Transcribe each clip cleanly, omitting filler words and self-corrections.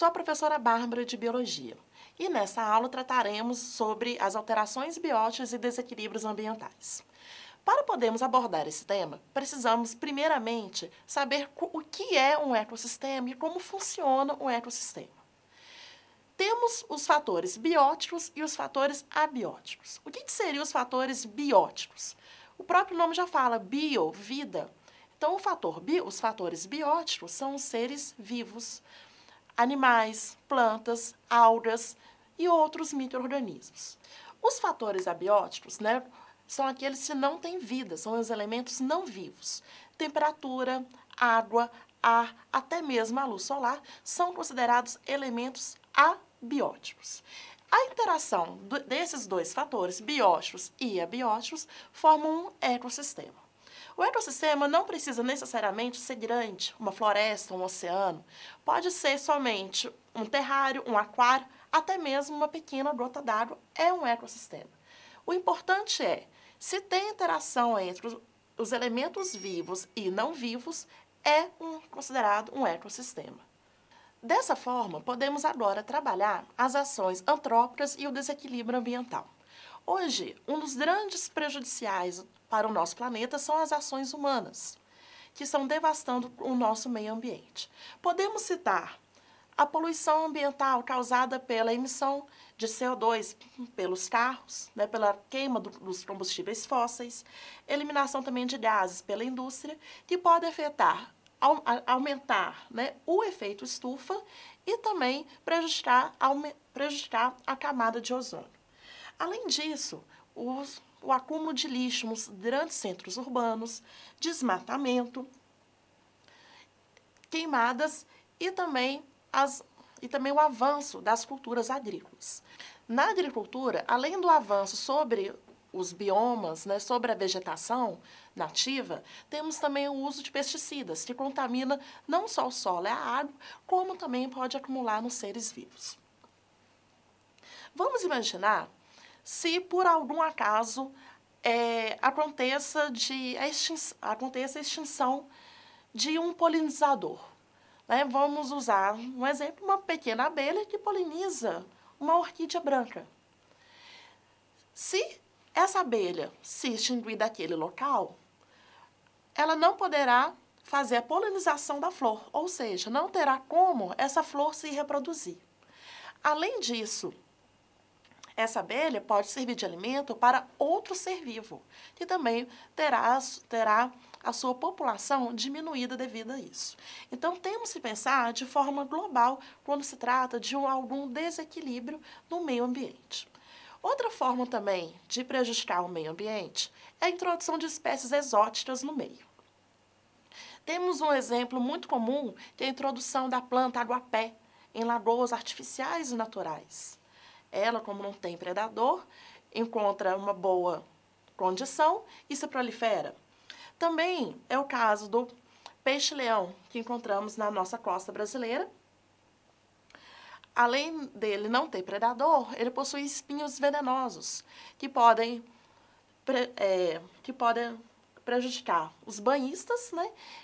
Sou a professora Bárbara de Biologia e nessa aula trataremos sobre as alterações bióticas e desequilíbrios ambientais. Para podermos abordar esse tema, precisamos primeiramente saber o que é um ecossistema e como funciona o ecossistema. Temos os fatores bióticos e os fatores abióticos. O que seriam os fatores bióticos? O próprio nome já fala, bio, vida. Então, os fatores bióticos são os seres vivos, animais, plantas, algas e outros micro-organismos. Os fatores abióticos, são aqueles que não têm vida, são os elementos não vivos. Temperatura, água, ar, até mesmo a luz solar são considerados elementos abióticos. A interação desses dois fatores, bióticos e abióticos, formam um ecossistema. O ecossistema não precisa necessariamente ser grande, uma floresta, um oceano. Pode ser somente um terrário, um aquário, até mesmo uma pequena gota d'água é um ecossistema. O importante é, se tem interação entre os elementos vivos e não vivos, é considerado um ecossistema. Dessa forma, podemos agora trabalhar as ações antrópicas e o desequilíbrio ambiental. Hoje, um dos grandes prejudiciais para o nosso planeta são as ações humanas, que estão devastando o nosso meio ambiente. Podemos citar a poluição ambiental causada pela emissão de CO2 pelos carros, pela queima dos combustíveis fósseis, eliminação também de gases pela indústria, que pode aumentar o efeito estufa e também prejudicar a camada de ozônio. Além disso, o acúmulo de lixo nos grandes centros urbanos, desmatamento, queimadas e também o avanço das culturas agrícolas. Na agricultura, além do avanço sobre os biomas, sobre a vegetação nativa, temos também o uso de pesticidas, que contamina não só o solo e a água, como também pode acumular nos seres vivos. Vamos imaginar se por algum acaso aconteça a extinção de um polinizador. Vamos usar um exemplo, uma pequena abelha que poliniza uma orquídea branca. Se essa abelha se extinguir daquele local, ela não poderá fazer a polinização da flor, ou seja, não terá como essa flor se reproduzir. Além disso, essa abelha pode servir de alimento para outro ser vivo, que também terá a sua população diminuída devido a isso. Então, temos que pensar de forma global quando se trata de algum desequilíbrio no meio ambiente. Outra forma também de prejudicar o meio ambiente é a introdução de espécies exóticas no meio. Temos um exemplo muito comum, que é a introdução da planta aguapé em lagoas artificiais e naturais. Ela, como não tem predador, encontra uma boa condição e se prolifera. Também é o caso do peixe-leão, que encontramos na nossa costa brasileira. Além dele não ter predador, ele possui espinhos venenosos, que podem prejudicar os banhistas,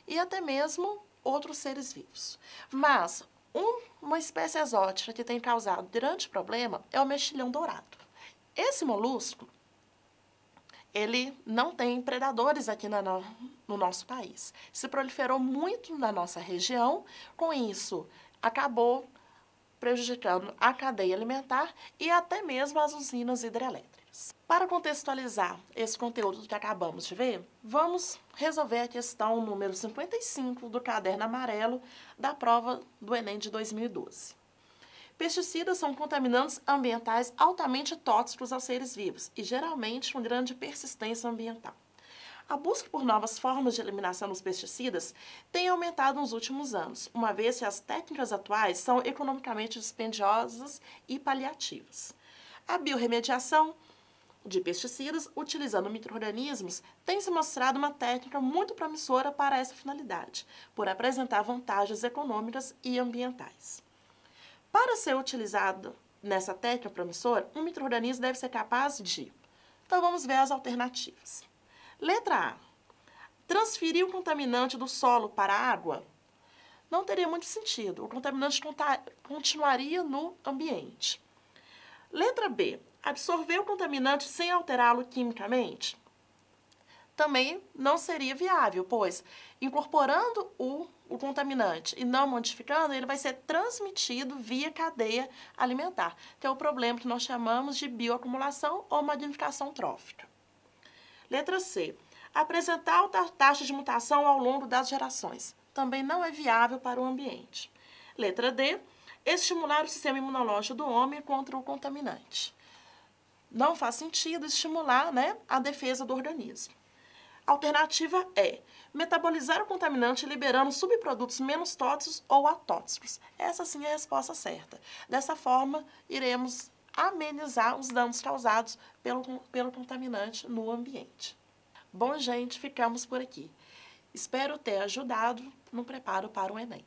e até mesmo outros seres vivos. Mas uma espécie exótica que tem causado grande problema é o mexilhão dourado. Esse molusco, ele não tem predadores aqui no nosso país. Se proliferou muito na nossa região, com isso acabou prejudicando a cadeia alimentar e até mesmo as usinas hidrelétricas. Para contextualizar esse conteúdo que acabamos de ver, vamos resolver a questão número 55 do caderno amarelo da prova do Enem de 2012. Pesticidas são contaminantes ambientais altamente tóxicos aos seres vivos e geralmente com grande persistência ambiental. A busca por novas formas de eliminação dos pesticidas tem aumentado nos últimos anos, uma vez que as técnicas atuais são economicamente dispendiosas e paliativas. A biorremediação de pesticidas, utilizando micro-organismos, tem se mostrado uma técnica muito promissora para essa finalidade, por apresentar vantagens econômicas e ambientais. Para ser utilizado nessa técnica promissora, um micro-organismo deve ser capaz de... Então, vamos ver as alternativas. Letra A. Transferir o contaminante do solo para a água. não teria muito sentido. O contaminante continuaria no ambiente. Letra B. Absorver o contaminante sem alterá-lo quimicamente? Também não seria viável, pois incorporando o contaminante e não modificando, ele vai ser transmitido via cadeia alimentar, que é o problema que nós chamamos de bioacumulação ou magnificação trófica. Letra C. Apresentar alta taxa de mutação ao longo das gerações. Também não é viável para o ambiente. Letra D. Estimular o sistema imunológico do homem contra o contaminante. Não faz sentido estimular, a defesa do organismo. Alternativa é metabolizar o contaminante liberando subprodutos menos tóxicos ou atóxicos. Essa sim é a resposta certa. Dessa forma, iremos amenizar os danos causados pelo contaminante no ambiente. Bom, gente, ficamos por aqui. Espero ter ajudado no preparo para o Enem.